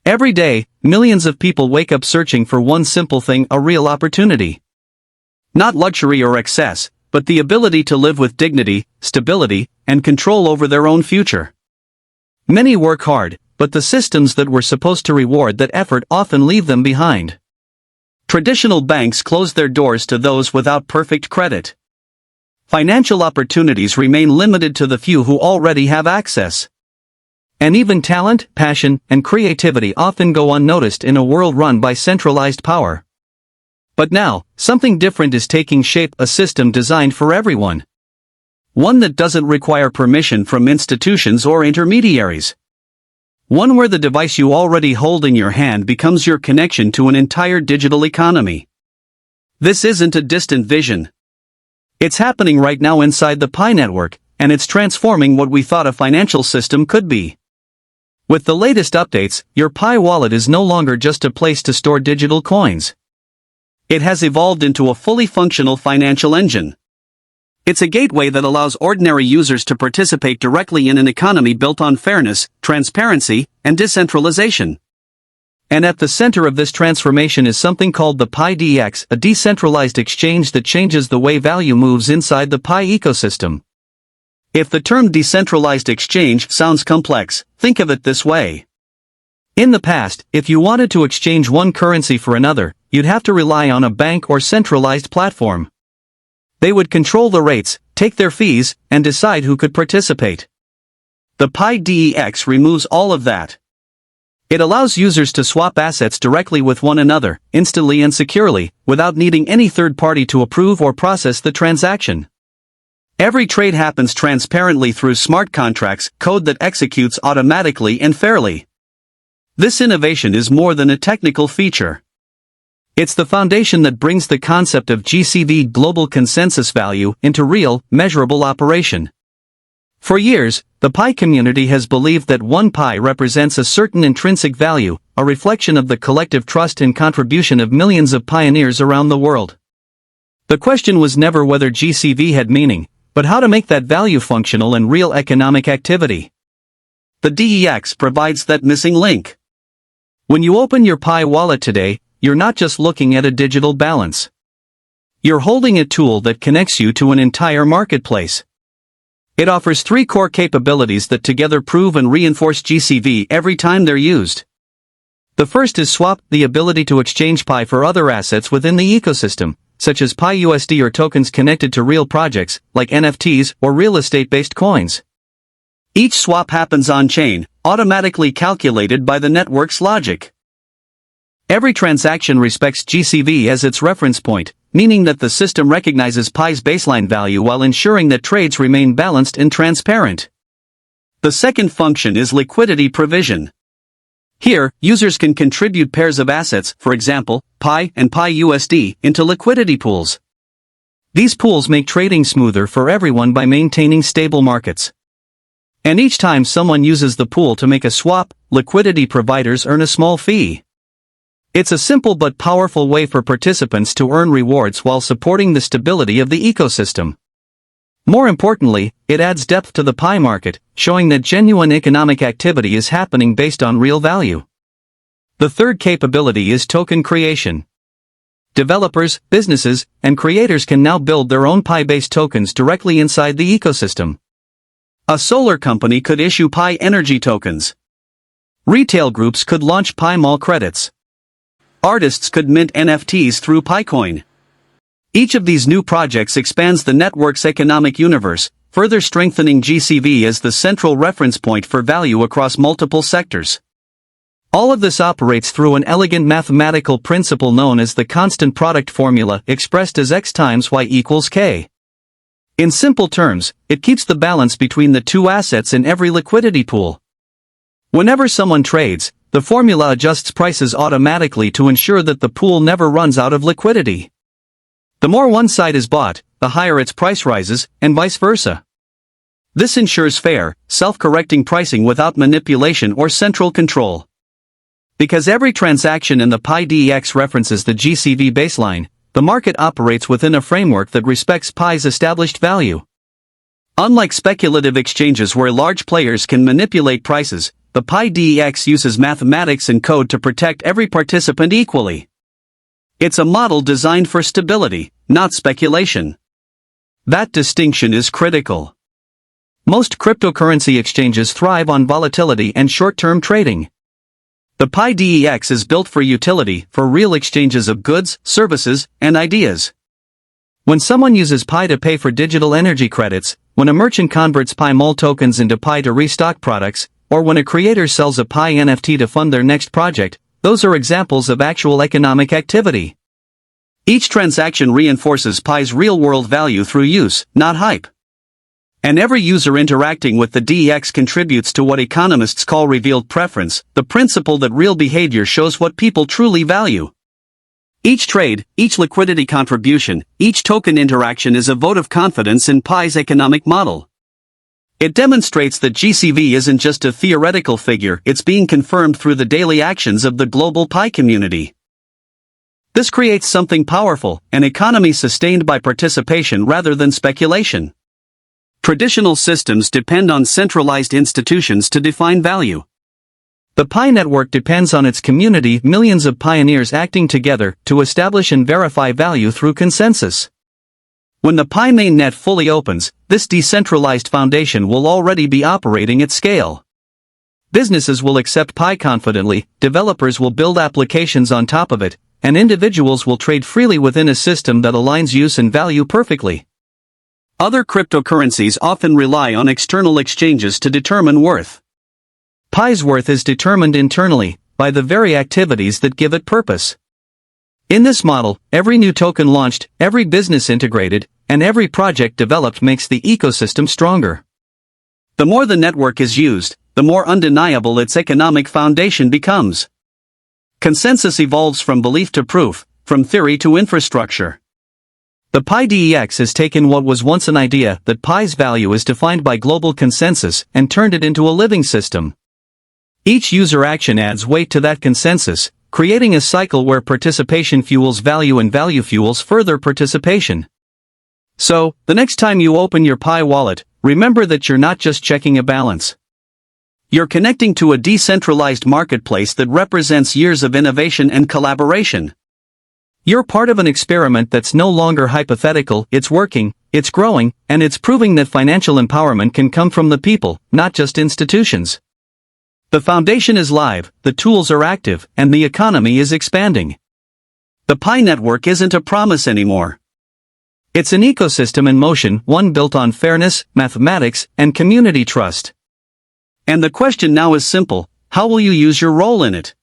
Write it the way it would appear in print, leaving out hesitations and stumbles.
Every day, millions of people wake up searching for one simple thing: a real opportunity. Not luxury or excess, but the ability to live with dignity, stability, and control over their own future. Many work hard, but the systems that were supposed to reward that effort often leave them behind. Traditional banks close their doors to those without perfect credit. Financial opportunities remain limited to the few who already have access. And even talent, passion, and creativity often go unnoticed in a world run by centralized power. But now, something different is taking shape: a system designed for everyone. One that doesn't require permission from institutions or intermediaries. One where the device you already hold in your hand becomes your connection to an entire digital economy. This isn't a distant vision. It's happening right now inside the Pi network, and it's transforming what we thought a financial system could be. With the latest updates, your Pi wallet is no longer just a place to store digital coins. It has evolved into a fully functional financial engine. It's a gateway that allows ordinary users to participate directly in an economy built on fairness, transparency, and decentralization. And at the center of this transformation is something called the Pi DEX, a decentralized exchange that changes the way value moves inside the Pi ecosystem. If the term decentralized exchange sounds complex, think of it this way. In the past, if you wanted to exchange one currency for another, you'd have to rely on a bank or centralized platform. They would control the rates, take their fees, and decide who could participate. The Pi DEX removes all of that. It allows users to swap assets directly with one another, instantly and securely, without needing any third party to approve or process the transaction. Every trade happens transparently through smart contracts, code that executes automatically and fairly. This innovation is more than a technical feature. It's the foundation that brings the concept of GCV, global consensus value, into real, measurable operation. For years, the Pi community has believed that one Pi represents a certain intrinsic value, a reflection of the collective trust and contribution of millions of pioneers around the world. The question was never whether GCV had meaning, but how to make that value functional and real economic activity. The DEX provides that missing link. When you open your Pi wallet today, you're not just looking at a digital balance. You're holding a tool that connects you to an entire marketplace. It offers three core capabilities that together prove and reinforce GCV every time they're used. The first is swap, the ability to exchange Pi for other assets within the ecosystem, such as Pi USD or tokens connected to real projects, like NFTs or real estate-based coins. Each swap happens on-chain, automatically calculated by the network's logic. Every transaction respects GCV as its reference point, meaning that the system recognizes Pi's baseline value while ensuring that trades remain balanced and transparent. The second function is liquidity provision. Here, users can contribute pairs of assets, for example, Pi and Pi USD, into liquidity pools. These pools make trading smoother for everyone by maintaining stable markets. And each time someone uses the pool to make a swap, liquidity providers earn a small fee. It's a simple but powerful way for participants to earn rewards while supporting the stability of the ecosystem. More importantly, it adds depth to the Pi market, showing that genuine economic activity is happening based on real value. The third capability is token creation. Developers, businesses, and creators can now build their own Pi-based tokens directly inside the ecosystem. A solar company could issue Pi energy tokens. Retail groups could launch Pi Mall credits. Artists could mint NFTs through PiCoin. Each of these new projects expands the network's economic universe, further strengthening GCV as the central reference point for value across multiple sectors. All of this operates through an elegant mathematical principle known as the constant product formula, expressed as X times Y equals K. In simple terms, it keeps the balance between the two assets in every liquidity pool. Whenever someone trades, the formula adjusts prices automatically to ensure that the pool never runs out of liquidity. The more one side is bought, the higher its price rises, and vice versa. This ensures fair, self-correcting pricing without manipulation or central control. Because every transaction in the Pi DEX references the GCV baseline, the market operates within a framework that respects Pi's established value. Unlike speculative exchanges where large players can manipulate prices, the Pi DEX uses mathematics and code to protect every participant equally. It's a model designed for stability, not speculation. That distinction is critical. Most cryptocurrency exchanges thrive on volatility and short-term trading. The Pi DEX is built for utility, for real exchanges of goods, services, and ideas. When someone uses Pi to pay for digital energy credits, when a merchant converts Pi Mole tokens into Pi to restock products, or when a creator sells a Pi NFT to fund their next project, those are examples of actual economic activity. Each transaction reinforces Pi's real-world value through use, not hype. And every user interacting with the DEX contributes to what economists call revealed preference, the principle that real behavior shows what people truly value. Each trade, each liquidity contribution, each token interaction is a vote of confidence in Pi's economic model. It demonstrates that GCV isn't just a theoretical figure, it's being confirmed through the daily actions of the global Pi community. This creates something powerful, an economy sustained by participation rather than speculation. Traditional systems depend on centralized institutions to define value. The Pi network depends on its community, millions of pioneers acting together to establish and verify value through consensus. When the Pi Mainnet fully opens, this decentralized foundation will already be operating at scale. Businesses will accept Pi confidently, developers will build applications on top of it, and individuals will trade freely within a system that aligns use and value perfectly. Other cryptocurrencies often rely on external exchanges to determine worth. Pi's worth is determined internally, by the very activities that give it purpose. In this model, every new token launched, every business integrated, and every project developed makes the ecosystem stronger. The more the network is used, the more undeniable its economic foundation becomes. Consensus evolves from belief to proof, from theory to infrastructure. The Pi DEX has taken what was once an idea that Pi's value is defined by global consensus and turned it into a living system. Each user action adds weight to that consensus, creating a cycle where participation fuels value and value fuels further participation. So, the next time you open your Pi wallet, remember that you're not just checking a balance. You're connecting to a decentralized marketplace that represents years of innovation and collaboration. You're part of an experiment that's no longer hypothetical, it's working, it's growing, and it's proving that financial empowerment can come from the people, not just institutions. The foundation is live, the tools are active, and the economy is expanding. The Pi network isn't a promise anymore. It's an ecosystem in motion, one built on fairness, mathematics, and community trust. And the question now is simple: how will you use your role in it?